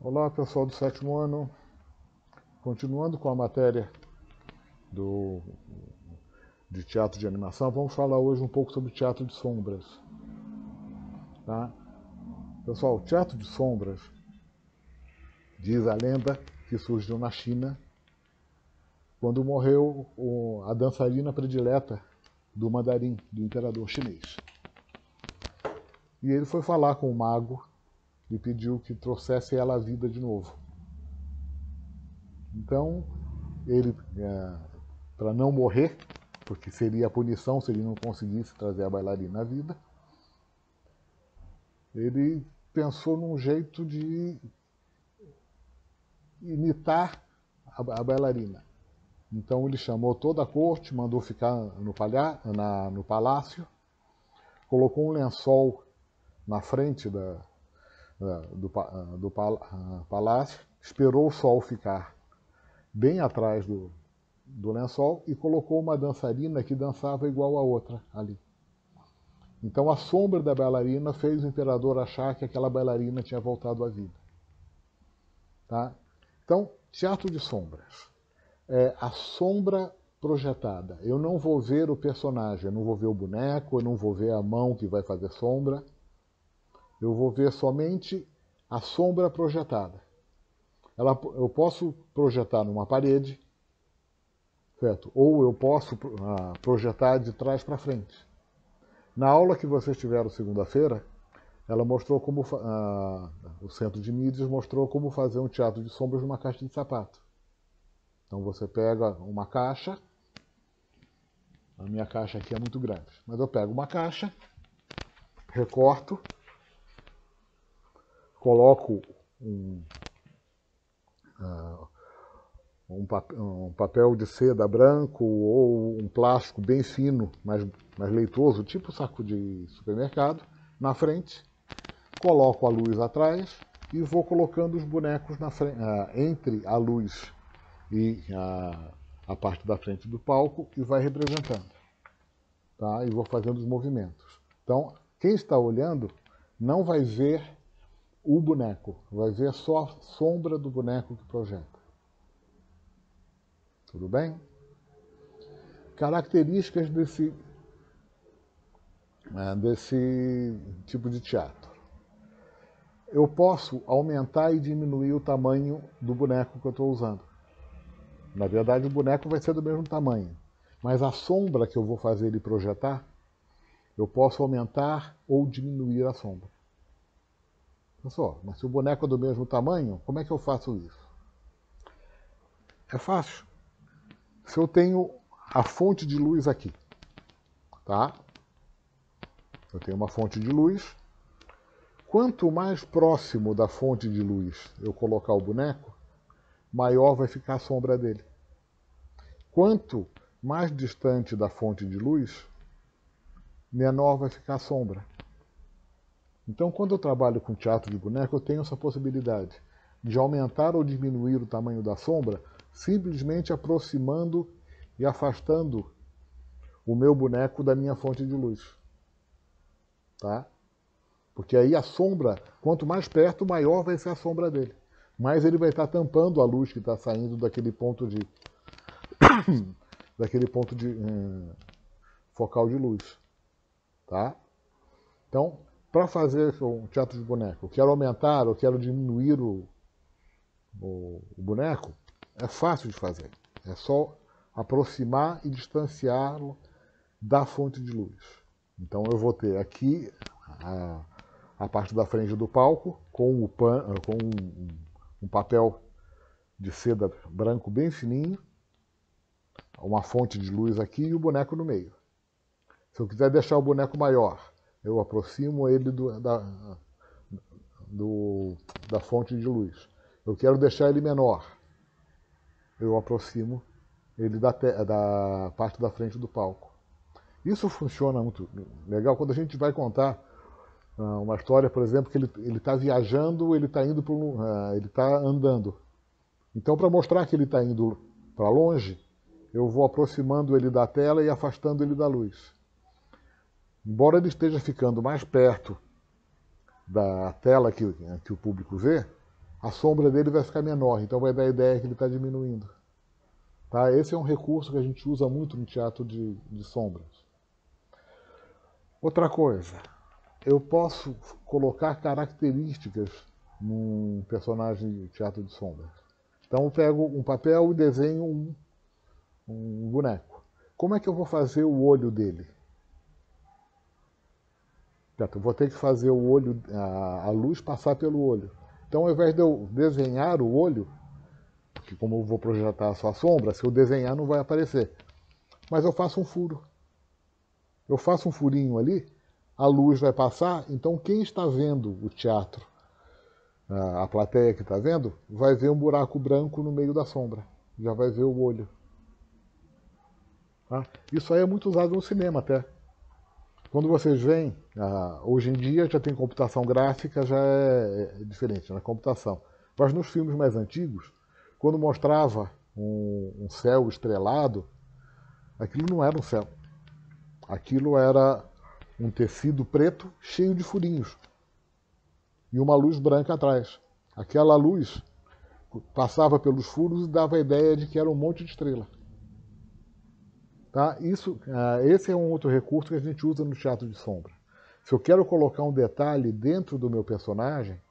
Olá, pessoal do sétimo ano. Continuando com a matéria do, de teatro de animação, vamos falar hoje um pouco sobre teatro de sombras. Tá? Pessoal, teatro de sombras, diz a lenda que surgiu na China quando morreu a dançarina predileta do mandarim, do imperador chinês. E ele foi falar com o mago e pediu que trouxesse ela à vida de novo. Então, ele, para não morrer, porque seria a punição se ele não conseguisse trazer a bailarina à vida, ele pensou num jeito de imitar a bailarina. Então ele chamou toda a corte, mandou ficar no palácio, colocou um lençol na frente do palácio, esperou o sol ficar bem atrás do lençol e colocou uma dançarina que dançava igual a outra ali. Então a sombra da bailarina fez o imperador achar que aquela bailarina tinha voltado à vida. Tá? Então, teatro de sombras. É a sombra projetada. Eu não vou ver o personagem, eu não vou ver o boneco, eu não vou ver a mão que vai fazer sombra. Eu vou ver somente a sombra projetada. Eu posso projetar numa parede, certo? Ou eu posso projetar de trás para frente. Na aula que vocês tiveram segunda-feira, ela mostrou como o Centro de Mídias mostrou como fazer um teatro de sombras numa caixa de sapato. Então você pega uma caixa, a minha caixa aqui é muito grande, mas eu pego uma caixa, recorto, coloco um papel de seda branco ou um plástico bem fino, mais leitoso, tipo saco de supermercado, na frente, coloco a luz atrás e vou colocando os bonecos entre a luz e a parte da frente do palco e vai representando. Tá? E vou fazendo os movimentos. Então, quem está olhando não vai ver o boneco, vai ver só a sombra do boneco que projeta. Tudo bem? Características desse tipo de teatro. Eu posso aumentar e diminuir o tamanho do boneco que eu estou usando. Na verdade, o boneco vai ser do mesmo tamanho, mas a sombra que eu vou fazer ele projetar, eu posso aumentar ou diminuir a sombra. Pessoal, mas se o boneco é do mesmo tamanho, como é que eu faço isso? É fácil. Se eu tenho a fonte de luz aqui, tá? Eu tenho uma fonte de luz. Quanto mais próximo da fonte de luz eu colocar o boneco, maior vai ficar a sombra dele. Quanto mais distante da fonte de luz, menor vai ficar a sombra. Então, quando eu trabalho com teatro de boneco, eu tenho essa possibilidade de aumentar ou diminuir o tamanho da sombra, simplesmente aproximando e afastando o meu boneco da minha fonte de luz. Tá? Porque aí a sombra, quanto mais perto, maior vai ser a sombra dele. Mais ele vai estar tampando a luz que está saindo daquele ponto de focal de luz. Tá? Então, para fazer um teatro de boneco, eu quero aumentar, eu quero diminuir o boneco, é fácil de fazer. É só aproximar e distanciá-lo da fonte de luz. Então eu vou ter aqui a parte da frente do palco com um papel de seda branco bem fininho, uma fonte de luz aqui e o boneco no meio. Se eu quiser deixar o boneco maior, eu aproximo ele da fonte de luz. Eu quero deixar ele menor, eu aproximo ele da parte da frente do palco. Isso funciona muito legal quando a gente vai contar uma história, por exemplo, que ele está viajando, ele está indo ele está andando. Então, para mostrar que ele está indo para longe, eu vou aproximando ele da tela e afastando ele da luz. Embora ele esteja ficando mais perto da tela que o público vê, a sombra dele vai ficar menor, então vai dar a ideia que ele está diminuindo. Tá? Esse é um recurso que a gente usa muito no teatro de sombras. Outra coisa, eu posso colocar características num personagem de teatro de sombras. Então eu pego um papel e desenho um boneco. Como é que eu vou fazer o olho dele? Eu vou ter que fazer o olho, a luz passar pelo olho. Então, ao invés de eu desenhar o olho, que como eu vou projetar só a sombra, se eu desenhar não vai aparecer. Mas eu faço um furo. Eu faço um furinho ali, a luz vai passar, então quem está vendo o teatro, a plateia que está vendo, vai ver um buraco branco no meio da sombra. Já vai ver o olho. Tá? Isso aí é muito usado no cinema até. Quando vocês veem, hoje em dia já tem computação gráfica, já é diferente na computação. Mas nos filmes mais antigos, quando mostrava um céu estrelado, aquilo não era um céu. Aquilo era um tecido preto cheio de furinhos e uma luz branca atrás. Aquela luz passava pelos furos e dava a ideia de que era um monte de estrela. Tá? Esse é um outro recurso que a gente usa no teatro de sombra. Se eu quero colocar um detalhe dentro do meu personagem,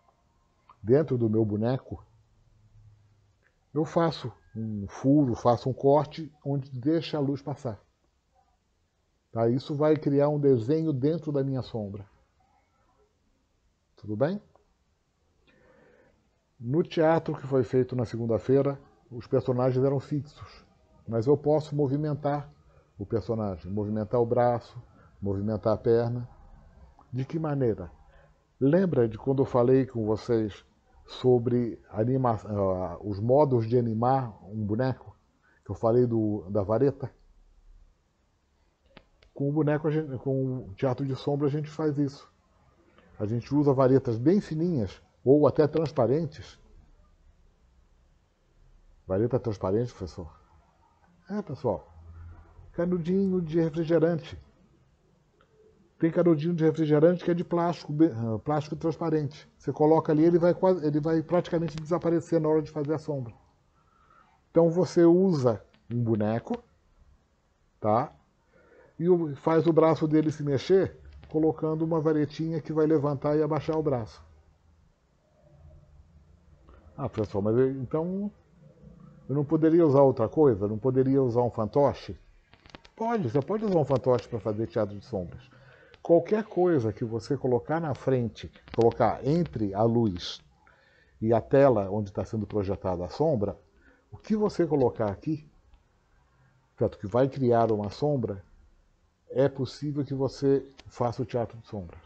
dentro do meu boneco, eu faço um furo, faço um corte onde deixa a luz passar. Tá? Isso vai criar um desenho dentro da minha sombra. Tudo bem? No teatro que foi feito na segunda-feira, os personagens eram fixos, mas eu posso movimentar o personagem, movimentar o braço, movimentar a perna. De que maneira? Lembra de quando eu falei com vocês sobre os modos de animar um boneco? Que eu falei da vareta? Com o boneco, com o teatro de sombra, a gente faz isso. A gente usa varetas bem fininhas, ou até transparentes. Vareta transparente, professor? É, pessoal. Canudinho de refrigerante. Tem canudinho de refrigerante que é de plástico, plástico transparente. Você coloca ali, ele vai praticamente desaparecer na hora de fazer a sombra. Então você usa um boneco, tá? E faz o braço dele se mexer, colocando uma varetinha que vai levantar e abaixar o braço. Ah, professor, mas então eu não poderia usar outra coisa? Não poderia usar um fantoche? Pode, você pode usar um fantoche para fazer teatro de sombras. Qualquer coisa que você colocar na frente, colocar entre a luz e a tela onde está sendo projetada a sombra, o que você colocar aqui, certo, que vai criar uma sombra, é possível que você faça o teatro de sombras.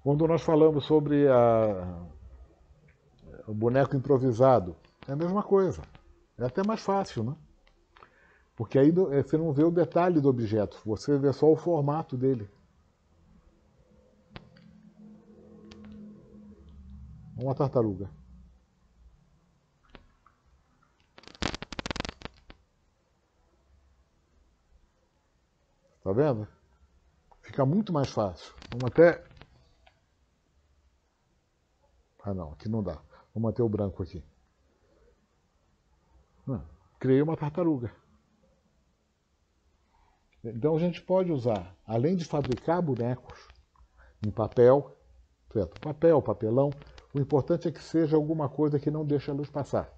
Quando nós falamos sobre o boneco improvisado, é a mesma coisa. É até mais fácil, né? Porque aí você não vê o detalhe do objeto, você vê só o formato dele. Uma tartaruga. Tá vendo? Fica muito mais fácil. Vamos até... Ah não, aqui não dá. Vou manter o branco aqui. Criei uma tartaruga. Então a gente pode usar, além de fabricar bonecos em papel, certo? Papel, papelão, o importante é que seja alguma coisa que não deixe a luz passar.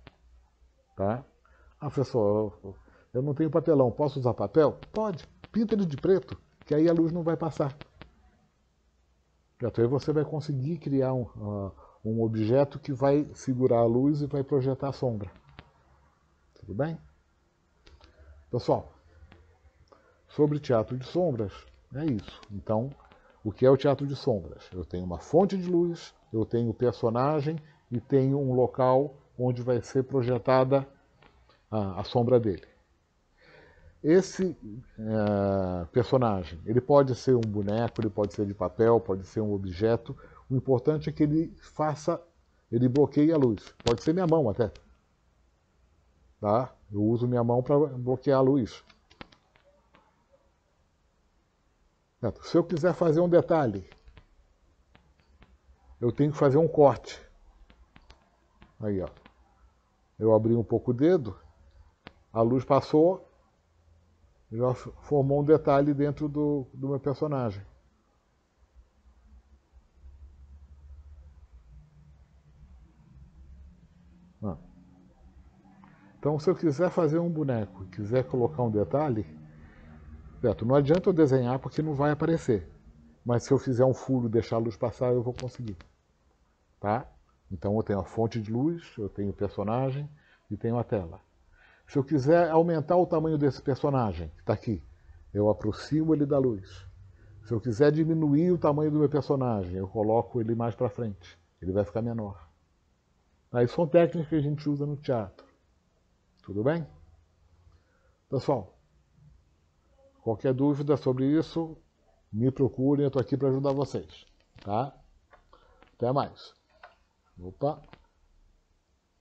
Tá? Ah, professor, eu não tenho papelão, posso usar papel? Pode, pinta ele de preto, que aí a luz não vai passar. Certo? Aí você vai conseguir criar um objeto que vai segurar a luz e vai projetar a sombra. Tudo bem? Pessoal, sobre teatro de sombras, é isso. Então, o que é o teatro de sombras? Eu tenho uma fonte de luz, eu tenho o personagem e tenho um local onde vai ser projetada a sombra dele. Esse personagem, ele pode ser um boneco, ele pode ser de papel, pode ser um objeto. O importante é que ele bloqueie a luz. Pode ser minha mão até. Tá? Eu uso minha mão para bloquear a luz. Se eu quiser fazer um detalhe, eu tenho que fazer um corte. Aí, ó. Eu abri um pouco o dedo, a luz passou, já formou um detalhe dentro do meu personagem. Ah. Então, se eu quiser fazer um boneco, quiser colocar um detalhe, certo? Não adianta eu desenhar porque não vai aparecer. Mas se eu fizer um furo e deixar a luz passar, eu vou conseguir. Tá? Então eu tenho a fonte de luz, eu tenho o personagem e tenho a tela. Se eu quiser aumentar o tamanho desse personagem, que está aqui, eu aproximo ele da luz. Se eu quiser diminuir o tamanho do meu personagem, eu coloco ele mais para frente. Ele vai ficar menor. Aí são técnicas que a gente usa no teatro. Tudo bem? Pessoal, qualquer dúvida sobre isso, me procurem, eu estou aqui para ajudar vocês. Tá? Até mais. Opa!